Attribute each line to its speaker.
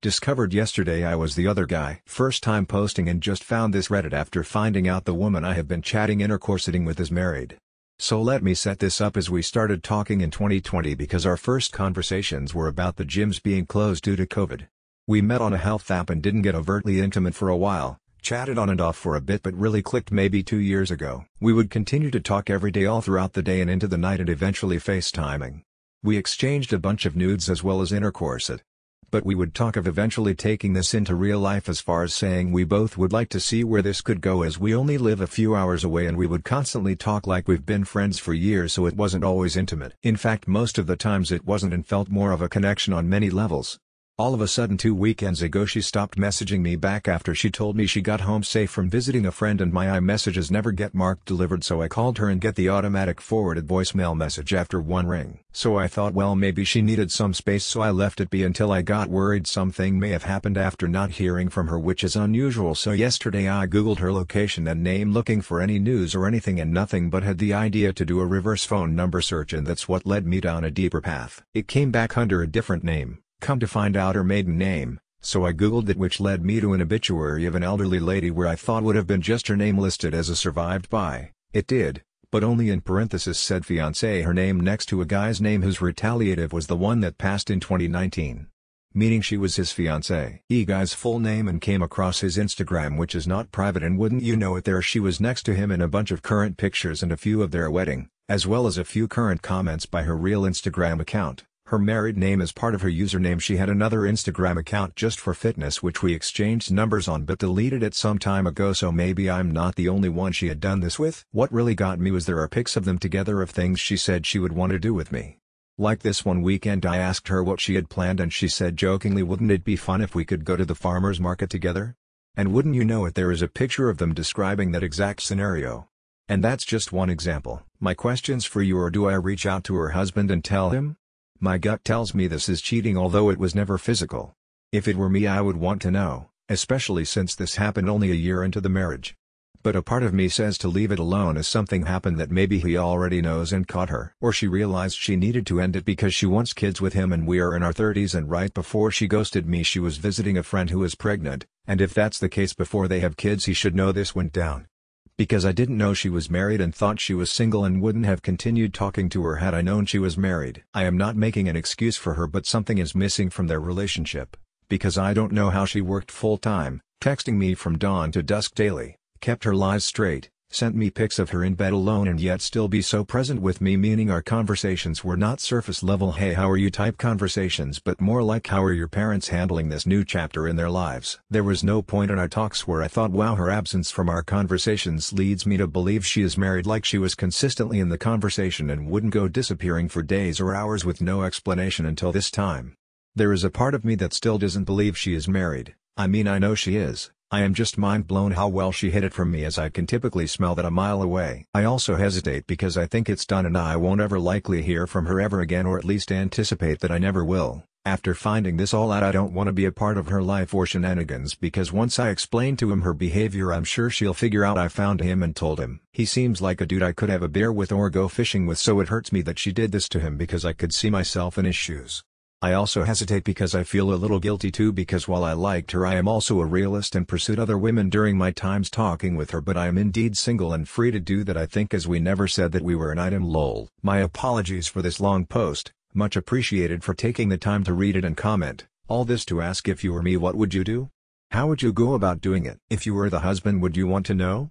Speaker 1: Discovered yesterday I was the other guy. First time posting and just found this Reddit after finding out the woman I have been chatting intercoursing with is married. So let me set this up. As we started talking in 2020 because our first conversations were about the gyms being closed due to COVID. We met on a health app and didn't get overtly intimate for a while, chatted on and off for a bit but really clicked maybe 2 years ago. We would continue to talk every day all throughout the day and into the night and eventually FaceTiming. We exchanged a bunch of nudes as well as intercourse. But we would talk of eventually taking this into real life, as far as saying we both would like to see where this could go, as we only live a few hours away and we would constantly talk like we've been friends for years, so it wasn't always intimate. In fact, most of the times it wasn't and felt more of a connection on many levels. All of a sudden 2 weekends ago she stopped messaging me back after she told me she got home safe from visiting a friend, and my iMessages never get marked delivered, so I called her and get the automatic forwarded voicemail message after one ring. So I thought, well, maybe she needed some space, so I left it be until I got worried something may have happened after not hearing from her, which is unusual. So yesterday I googled her location and name looking for any news or anything, and nothing, but had the idea to do a reverse phone number search, and that's what led me down a deeper path. It came back under a different name. Come to find out her maiden name, so I googled it, which led me to an obituary of an elderly lady where I thought would have been just her name listed as a survived by. It did, but only in parenthesis said fiancé, her name next to a guy's name whose retaliative was the one that passed in 2019. Meaning she was his fiancé. Guy's full name, and came across his Instagram, which is not private, and wouldn't you know it, there she was next to him in a bunch of current pictures and a few of their wedding, as well as a few current comments by her real Instagram account. Her married name is part of her username. She had another Instagram account just for fitness which we exchanged numbers on but deleted it some time ago, so maybe I'm not the only one she had done this with. What really got me was there are pics of them together of things she said she would want to do with me. Like this one weekend I asked her what she had planned and she said jokingly, wouldn't it be fun if we could go to the farmer's market together? And wouldn't you know it, there is a picture of them describing that exact scenario. And that's just one example. My questions for you are, do I reach out to her husband and tell him? My gut tells me this is cheating, although it was never physical. If it were me I would want to know, especially since this happened only a year into the marriage. But a part of me says to leave it alone, as something happened that maybe he already knows and caught her. Or she realized she needed to end it because she wants kids with him and we are in our 30s, and right before she ghosted me she was visiting a friend who is pregnant, and if that's the case before they have kids he should know this went down. Because I didn't know she was married and thought she was single and wouldn't have continued talking to her had I known she was married. I am not making an excuse for her, but something is missing from their relationship, because I don't know how she worked full-time, texting me from dawn to dusk daily, kept her lies straight, sent me pics of her in bed alone, and yet still be so present with me, meaning our conversations were not surface level hey how are you type conversations, but more like how are your parents handling this new chapter in their lives. There was no point in our talks where I thought wow, her absence from our conversations leads me to believe she is married, like she was consistently in the conversation and wouldn't go disappearing for days or hours with no explanation until this time. There is a part of me that still doesn't believe she is married. I mean, I know she is. I am just mind blown how well she hid it from me, as I can typically smell that a mile away. I also hesitate because I think it's done and I won't ever likely hear from her ever again, or at least anticipate that I never will. After finding this all out I don't want to be a part of her life or shenanigans, because once I explain to him her behavior I'm sure she'll figure out I found him and told him. He seems like a dude I could have a beer with or go fishing with, so it hurts me that she did this to him because I could see myself in his shoes. I also hesitate because I feel a little guilty too, because while I liked her I am also a realist and pursued other women during my times talking with her, but I am indeed single and free to do that I think, as we never said that we were an item lol. My apologies for this long post, much appreciated for taking the time to read it and comment. All this to ask, if you were me what would you do? How would you go about doing it? If you were the husband would you want to know?